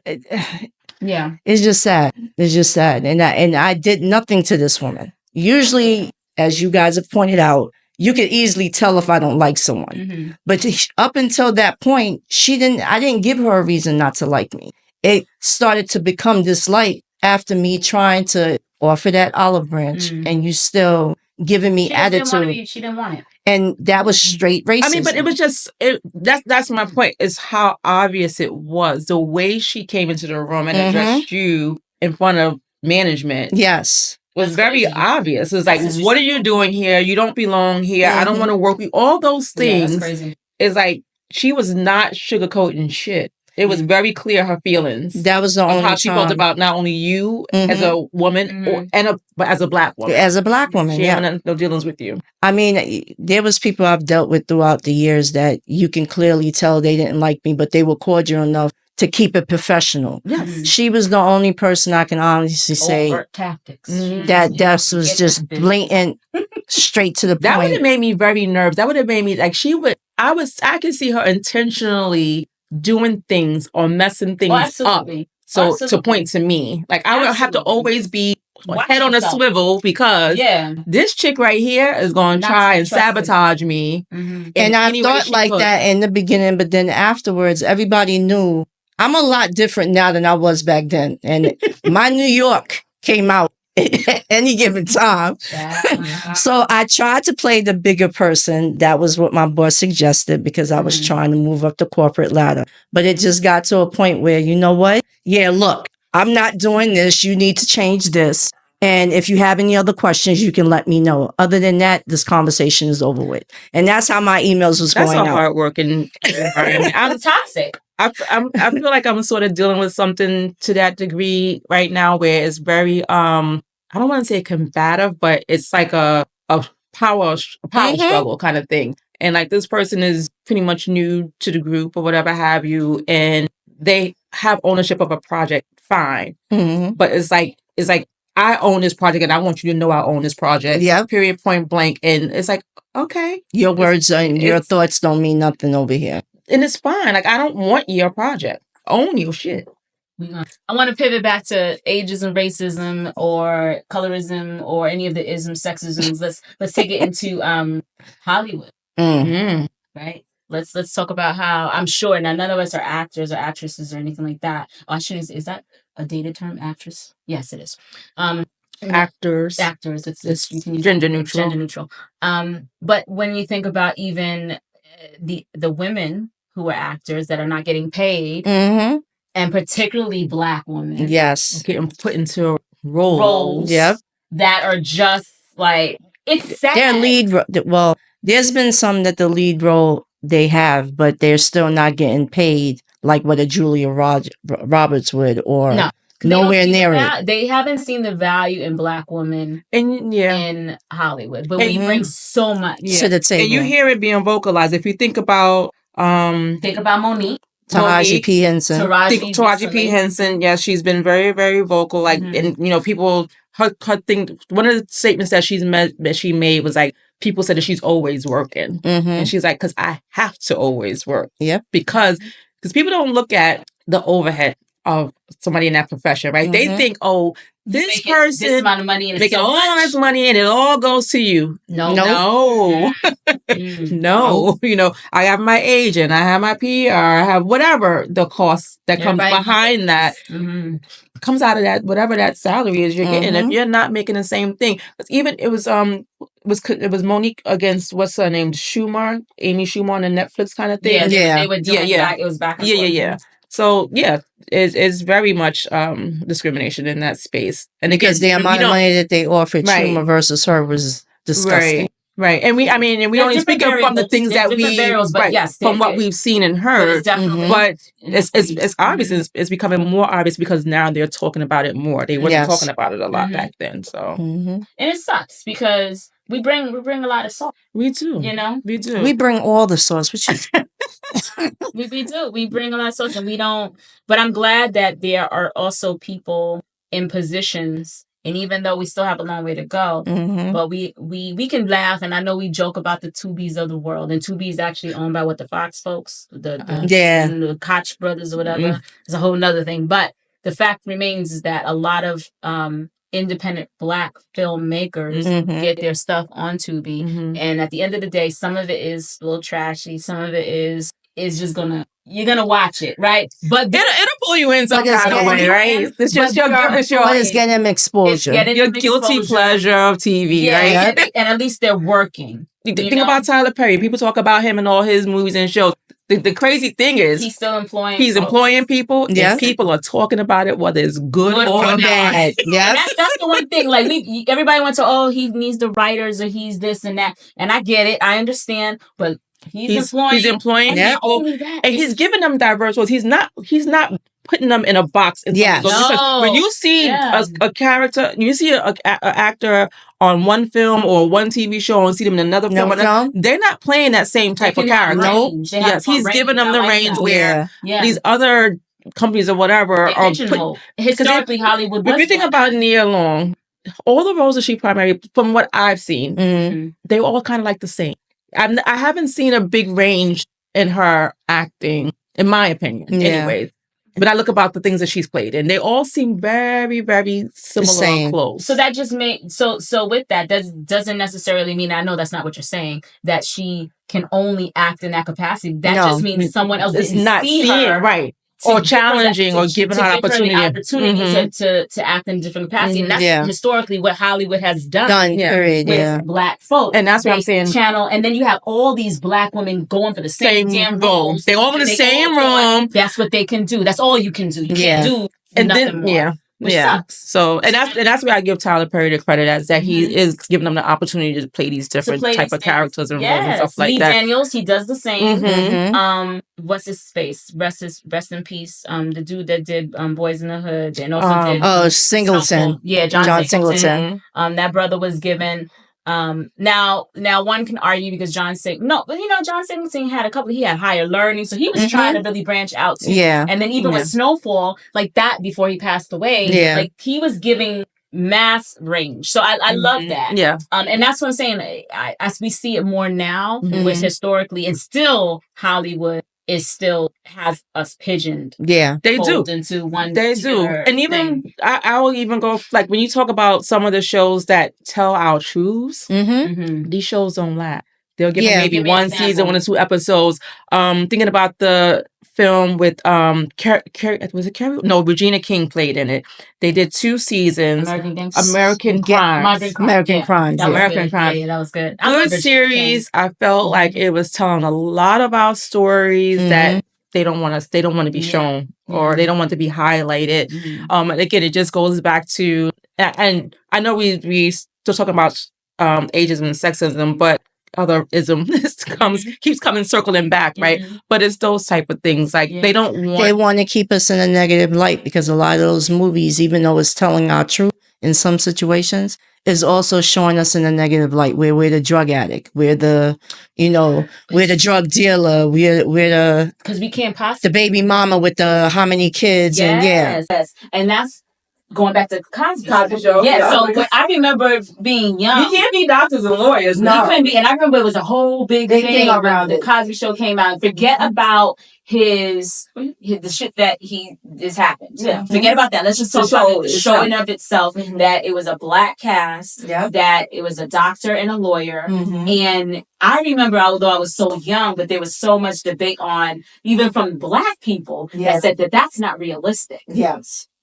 It's just sad. It's just sad. And I did nothing to this woman. Usually, as you guys have pointed out, you could easily tell if I don't like someone. But up until that point, I didn't give her a reason not to like me. It started to become dislike after me trying to offer that olive branch and you still giving me attitude. She didn't want it. And that was straight racism. I mean, but it was just, that's my point, is how obvious it was. The way she came into the room and addressed you in front of management. Yes. Was very obvious. It was like, what are you doing here? You don't belong here. I don't want to work with you. All those things. That's crazy. It's like, she was not sugarcoating shit. It was very clear her feelings. That was the only how she felt about not only you as a woman, but as a black woman. As a black woman, she had no dealings with you. I mean, there was people I've dealt with throughout the years that you can clearly tell they didn't like me, but they were cordial enough to keep it professional. Yes. She was the only person I can honestly say overt tactics. That was just blatant, straight to the point. That would have made me very nervous. That would have made me like I could see her intentionally doing things or messing things up. So to point to me, like I would have to always be head on a swivel because this chick right here is going to try and sabotage me. And I thought like that in the beginning, but then afterwards, everybody knew I'm a lot different now than I was back then. And my New York came out at any given time. So I tried to play the bigger person. That was what my boss suggested because I was trying to move up the corporate ladder. But it just got to a point where, you know what? Yeah, look, I'm not doing this. You need to change this. And if you have any other questions, you can let me know. Other than that, this conversation is over with. And that's how my emails was going out. That's a hard-working environment. I'm toxic. I feel like I'm sort of dealing with something to that degree right now where it's very, I don't want to say combative, but it's like a power struggle kind of thing. And like this person is pretty much new to the group or whatever have you, and they have ownership of a project, fine. But it's like I own this project and I want you to know I own this project. Yeah. Period, point blank. And it's like, okay. Your words and your thoughts don't mean nothing over here. And it's fine. Like I don't want your project. Own your shit. I want to pivot back to ageism, racism, or colorism, or any of the isms, sexisms. Let's take it into Hollywood, right? Let's talk about how I'm sure now none of us are actors or actresses or anything like that. Oh, I shouldn't. Is that a dated term? Actress? Yes, it is. Actors. It's gender neutral. Gender neutral. But when you think about even the women who are actors that are not getting paid. And particularly Black women. Yes. Getting put into roles. That are just like, it's sad. Their lead, well, there's been some that the lead role they have, but they're still not getting paid like what a Julia Roberts would or nowhere near it. They haven't seen the value in Black women in Hollywood, but we bring so much to the table. And you hear it being vocalized. If you think about Monique. Taraji P. Henson. Taraji P. Henson. Yeah, she's been very, very vocal. Like, and you know, people, her thing. One of the statements that she made was like, people said that she's always working, and she's like, because I have to always work. Because people don't look at the overhead of somebody in that profession, right? They think, oh, this person this amount of money and making all this money and it all goes to you. No. No. You know, I have my agent, I have my PR, I have whatever the cost that comes behind that comes out of that, whatever that salary is you're getting. If you're not making the same thing, because even it was Monique against what's her name, Amy Schumer on the Netflix kind of thing. They were doing back, it was back and forth. So it's very much discrimination in that space, and because the amount of money that they offered Schumer versus her was disgusting. Right. And we only speak up from the things that but yes, from what we've seen and heard. But it's obvious. It's becoming more obvious because now they're talking about it more. They wasn't talking about it a lot back then. So, and it sucks because we bring a lot of salt. We do. We do. We bring all the sauce, which is we do. We bring a lot of sauce, and we don't. But I'm glad that there are also people in positions. And even though we still have a long way to go, but we can laugh. And I know we joke about the Tubies of the world. And Tubi is actually owned by the Fox folks, the Koch brothers or whatever. It's a whole nother thing. But the fact remains is that a lot of independent Black filmmakers get their stuff on Tubi. And at the end of the day, some of it is a little trashy. Some of it is just you're gonna watch it, right? But it'll pull you in some kind of way, right? It's just it's getting them exposure. Your guilty pleasure of TV, right? And at least they're working. Think about Tyler Perry. People talk about him and all his movies and shows. The crazy thing is he's still employing. He's employing people. Yeah, and people are talking about it, whether it's good or bad. Yeah, that's the one thing. Like everybody went to, he needs the writers or he's this and that, and I get it, I understand, but he's employing people, and he's giving them diverse roles. He's not putting them in a box. When you see a character, you see an actor on one film or one TV show and see them in another film, they're not playing that same type of character. No, yes, he's giving them the range where these other companies or whatever are historically Hollywood. If you think about Nia Long, all the roles that she primarily, from what I've seen, they all kind of like the same. I haven't seen a big range in her acting, in my opinion, anyways. But I look about the things that she's played, and they all seem very, very similar and close. So that just so with that, doesn't necessarily mean, I know that's not what you're saying, that she can only act in that capacity. That just means someone else is not see her, right? Or challenging or giving her an opportunity to act in different capacity. And that's historically what Hollywood has done with Black folk. And that's what I'm saying. Channel, and then you have all these Black women going for the same damn roles. They all in the same room. That's what they can do. That's all you can do. You can't do nothing more. Which sucks. So and that's where I give Tyler Perry the credit as that he is giving them the opportunity to play these different type of characters and roles and stuff like that. Daniels, he does the same. What's his face? Rest in peace. The dude that did Boys in the Hood and also did Singleton. John Singleton. That brother was given. Now one can argue because John Singleton had he had higher learning, so he was trying to really branch out too. And then even with Snowfall, like that before he passed away, like he was giving mass range. So I love that. And that's what I'm saying. As we see it more now, which historically and still Hollywood is still has us pigeoned. They do into one. They do, and even I will even go like when you talk about some of the shows that tell our truths. These shows don't last. They'll give them maybe one season, 1 or 2 episodes. Thinking about the film with was it Carrie? No, Regina King played in it. They did 2 seasons. American Crimes. Yeah, that was good. Good series. I felt like it was telling a lot about stories that they don't want to be shown or they don't want to be highlighted. And again, it just goes back to, and I know we still talking about ageism and sexism, but other ism keeps coming circling back, right? But it's those type of things like they want to keep us in a negative light because a lot of those movies, even though it's telling our truth in some situations, is also showing us in a negative light where we're the drug addict, we're the drug dealer, we're the because we can't possibly the baby mama with the how many kids and that's going back to Cosby Show. So I remember being young. You can't be doctors and lawyers. No, you couldn't be. And I remember it was a whole big thing around the Cosby Show came out. Forget about the shit that has happened. Forget about that. Let's just talk about the show in of itself. That it was a Black cast. That it was a doctor and a lawyer. And I remember, although I was so young, but there was so much debate on even from Black people that said that that's not realistic.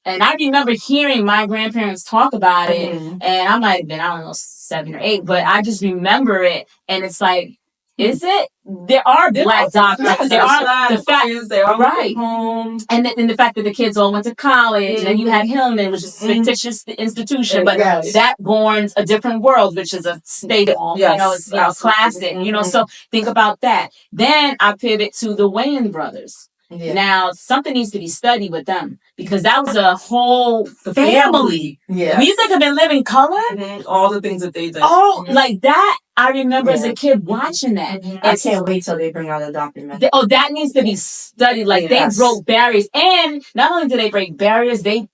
And I remember hearing my grandparents talk about it, and I might have been, 7 or 8, but I just remember it, and it's like, Is it? There are black doctors. There are the fact. There are Right. homes. And the fact that the kids all went to college, and you had Hillman, which is a fictitious institution, but that borns a different world, which is a staple. Yes, you know, it's classic. You know, so think about that. Then I pivot to the Wayans brothers. Yeah. Now, something needs to be studied with them because that was a whole family. Yeah. When you think of In Living Color, all the things that they did. Oh, like that. I remember as a kid watching that. I can't wait till they bring out a documentary. That needs to be studied. Like they broke barriers. And not only did they break barriers, they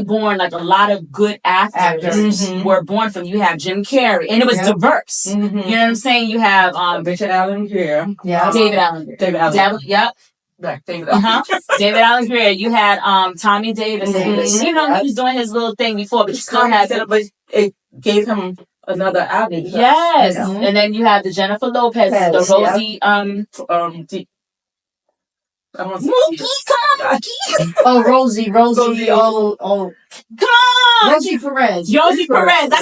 born like a lot of good actors were born from. You have Jim Carrey, and it was diverse. You know what I'm saying? You have Richard Allen Greer, David Allen Greer, David Allen Greer. You had Tommy Davis. You know, he was doing his little thing before, but you still had but it gave him another avenue. Yes, and then you have the Jennifer Lopez, the Rosie Rosie. Oh. Come on! Rosie Perez. I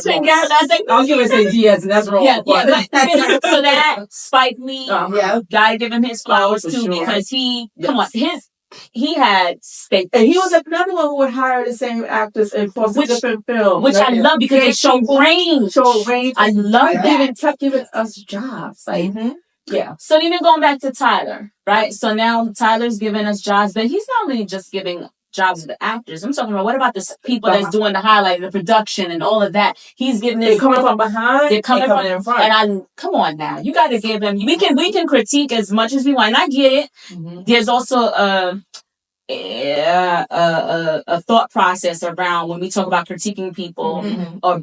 couldn't get her last name. I was going to say Diaz, and that's wrong. Yeah. So that Spike Lee, gotta give him his flowers too, because he had state. And he was another one who would hire the same actors in different films. Which I love because they show range. I love that. They kept giving us jobs. Like, yeah. So even going back to Tyler, right? So now Tyler's giving us jobs, but he's not really just giving jobs to the actors. I'm talking about what about the people that's doing the highlight, the production, and all of that? He's giving this. They're coming from behind. They're coming from in front. Come on now, you got to give them. We can critique as much as we want, and I get it. There's also a thought process around when we talk about critiquing people or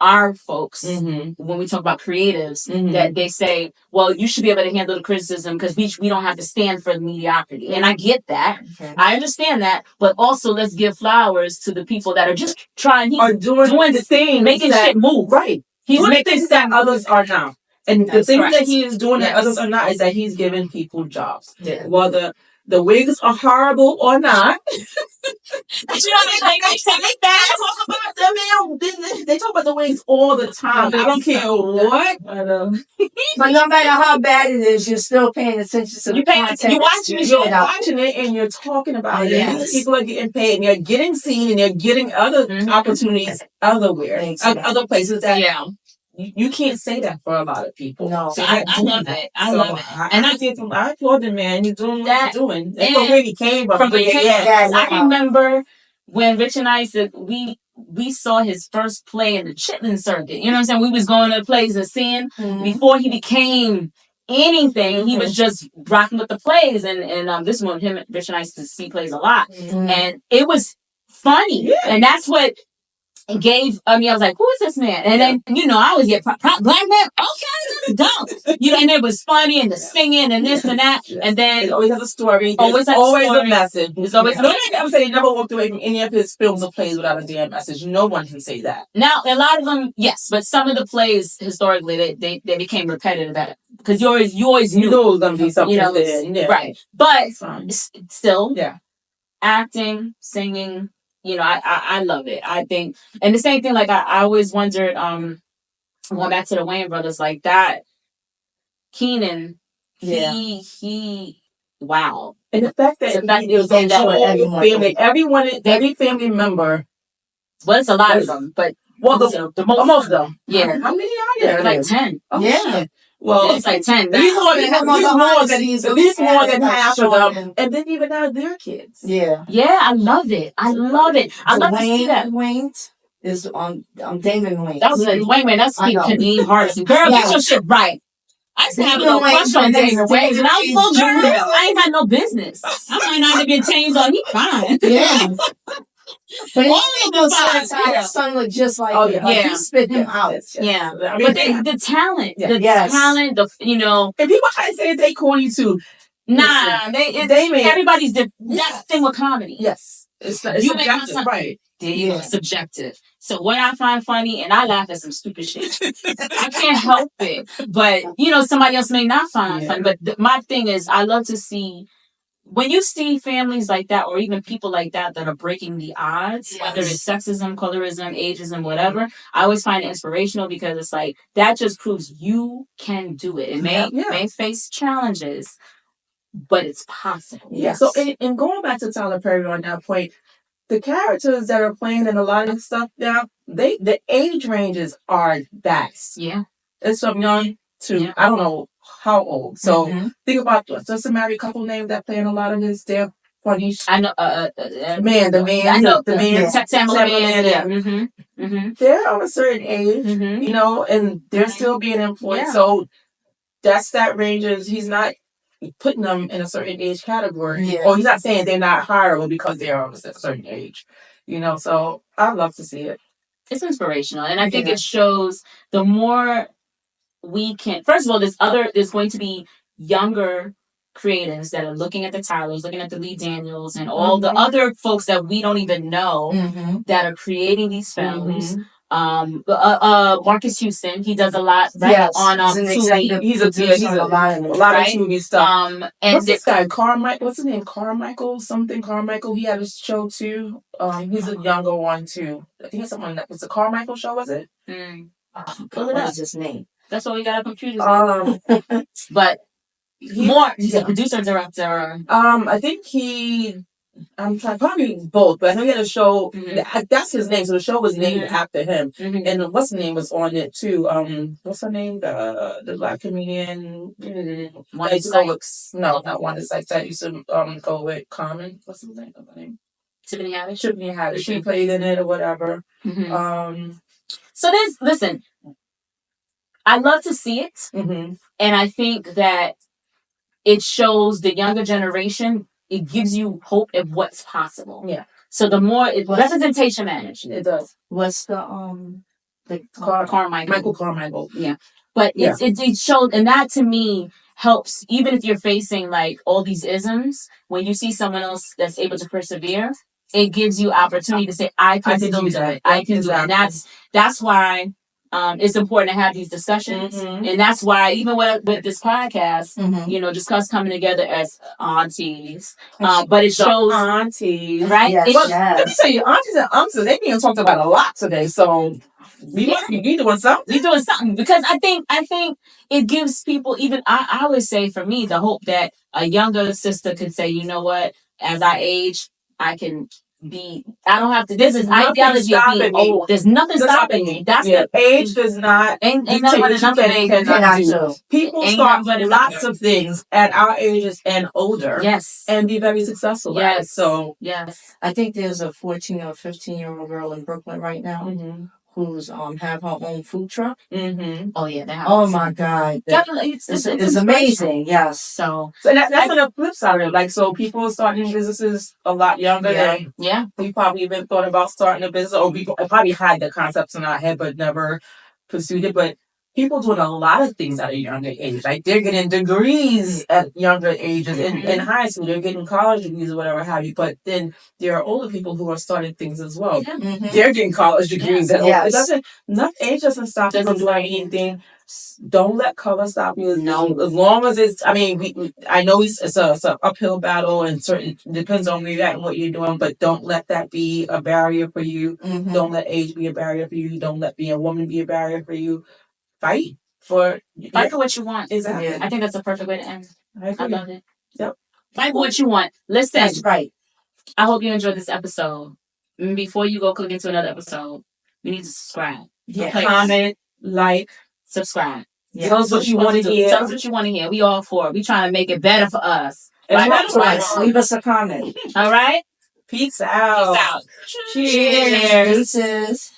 our folks when we talk about creatives that they say, well, you should be able to handle the criticism because we don't have to stand for mediocrity. And I get that. I understand that. But also let's give flowers to the people that are just trying. He's doing the thing, making shit move. Right. He's making things that others are not. And the thing that he is doing that others are not is that he's giving people jobs. Yeah. Whether the wigs are horrible or not. You know, they talk about the wigs all the time. I don't care what. But no matter how bad it is, you're still paying attention to the content. You're watching it and you're talking about it. And people are getting paid and they're getting seen and they're getting other opportunities otherwhere, other places that you can't say that for a lot of people. No, so I love it. I love it. And I applaud the man. He's doing what he's doing. That's where he came from. I remember when Rich and I said we saw his first play in the Chitlin circuit. You know what I'm saying? We was going to plays and seeing before he became anything. He was just rocking with the plays. And this one, Rich and I used to see plays a lot. And it was funny. Yeah. And that's what gave I was like, who is this man? And then I always get black man. Okay, let's go. And it was funny and the singing and this and that. And then it always has a story. Always a message. There's always. I would say he never walked away from any of his films or plays without a damn message. No one can say that. Now a lot of them, yes, but some of the plays historically they became repetitive at it because you always knew it was gonna be something right. But still, acting, singing. I love it. I think, and the same thing, like I always wondered, going back to the Wayans brothers, like that, Keenan, he, wow. And the fact that it was on family, every family member. Well, it's a lot of them, but most of them. Yeah. How many are there? Like 10. Oh, yeah. Well, it's like 10. At least more than half of them. And then even now, their kids. Yeah. Yeah, I love it. I love to see that. Wayans is on Damon Wayans. That was Wayne. That's Kadeem Hardison. Girl, get your shit right. I used to have a little crush on Damon Wayans, and I was a little girl. I ain't had no business. I might not have been changed on. He fine. Yeah. But his son looked just like him. Like, he spit him out. Yeah. But the talent, talent, and people try to say they corny too. Nah, everybody's different. That's the thing with comedy. Yes. It's subjective, right. Subjective. So what I find funny, and I laugh at some stupid shit. I can't help it. But, somebody else may not find funny. But my thing is, I love to see when you see families like that, or even people like that are breaking the odds, whether it's sexism, colorism, ageism, whatever, I always find it inspirational because it's like that just proves you can do it. It may face challenges, but it's possible. Yeah. So, and going back to Tyler Perry on that point, the characters that are playing in a lot of stuff now, the age ranges are vast. Yeah. It's from young to I don't know how old. So think about just a married couple name that play in a lot of his. They're funny. I know. The man. They're of a certain age, you know, and they're still being employed. Yeah. So that ranges. He's not putting them in a certain age category. Yeah. Or he's not saying they're not hireable because they are of a certain age. You know, so I love to see it. It's inspirational, and I think it shows the more we can. First of all, there's going to be younger creatives that are looking at the Tylers, looking at the Lee Daniels, and all the other folks that we don't even know that are creating these films. Marcus Houston, he does a lot, right? Yes, on he's a lot of Tubi stuff. And what's this guy? What's his name? Carmichael. He had a show too. He's a younger one too. I think it's someone that was a Carmichael show. Was it? What is his name? That's why we got our computers. But he's a producer, director. I think I'm trying, probably both, but I know he had a show. That's his name, so the show was named after him. And what's the name was on it too? What's her name? The black comedian. Not one of the that used to go with Common. What's his name? Tiffany Haddish. She played in it or whatever. So listen. I love to see it, and I think that it shows the younger generation. It gives you hope of what's possible. Yeah. So the more representation matters. It does. What's the Carmichael? Michael Carmichael. Yeah. But it showed, and that to me helps. Even if you're facing like all these isms, when you see someone else that's able to persevere, it gives you opportunity to say, "I can still do it. I can do it." And that's why. It's important to have these discussions, and that's why even with this podcast, just us coming together as aunties, but it shows aunties, right? Yes. Let me tell you, aunties and uncles, they being talked about a lot today, so we must be doing something. We're doing something because I think it gives people even. I always say for me the hope that a younger sister could say, you know what, as I age, I can. I don't have to. This is ideology of being old. There's nothing stopping me. That's the age does not. Ain't nothing cannot do. People start lots of things at our ages and older. Yes, and be very successful. Yes, so I think there's a 14 or 15-year-old girl in Brooklyn right now. Who's have her own food truck. Oh yeah, oh my God, it's amazing. Yes. So that's on the flip side of it. Like, so people starting businesses a lot younger than we probably even thought about starting a business, or we probably had the concepts in our head but never pursued it. But people doing a lot of things at a younger age. Like, they're getting degrees at younger ages. In high school, they're getting college degrees or whatever have you. But then there are older people who are starting things as well. They're getting college degrees. Age doesn't stop you from doing anything. Don't let color stop you. No, as long as it's. I mean, I know it's an uphill battle, and depends on where you're at and what you're doing. But don't let that be a barrier for you. Don't let age be a barrier for you. Don't let being a woman be a barrier for you. Fight for what you want. Exactly. I think that's a perfect way to end. I love it. Yep. Fight for what you want. Listen. That's right. I hope you enjoyed this episode. Before you go click into another episode, you need to subscribe. Comment, like, subscribe. Tell us what you want to hear. Tell us what you want to hear. We all for it. We trying to make it better for us. Leave us a comment. All right. Peace out. Cheers. Cheers. Deuces.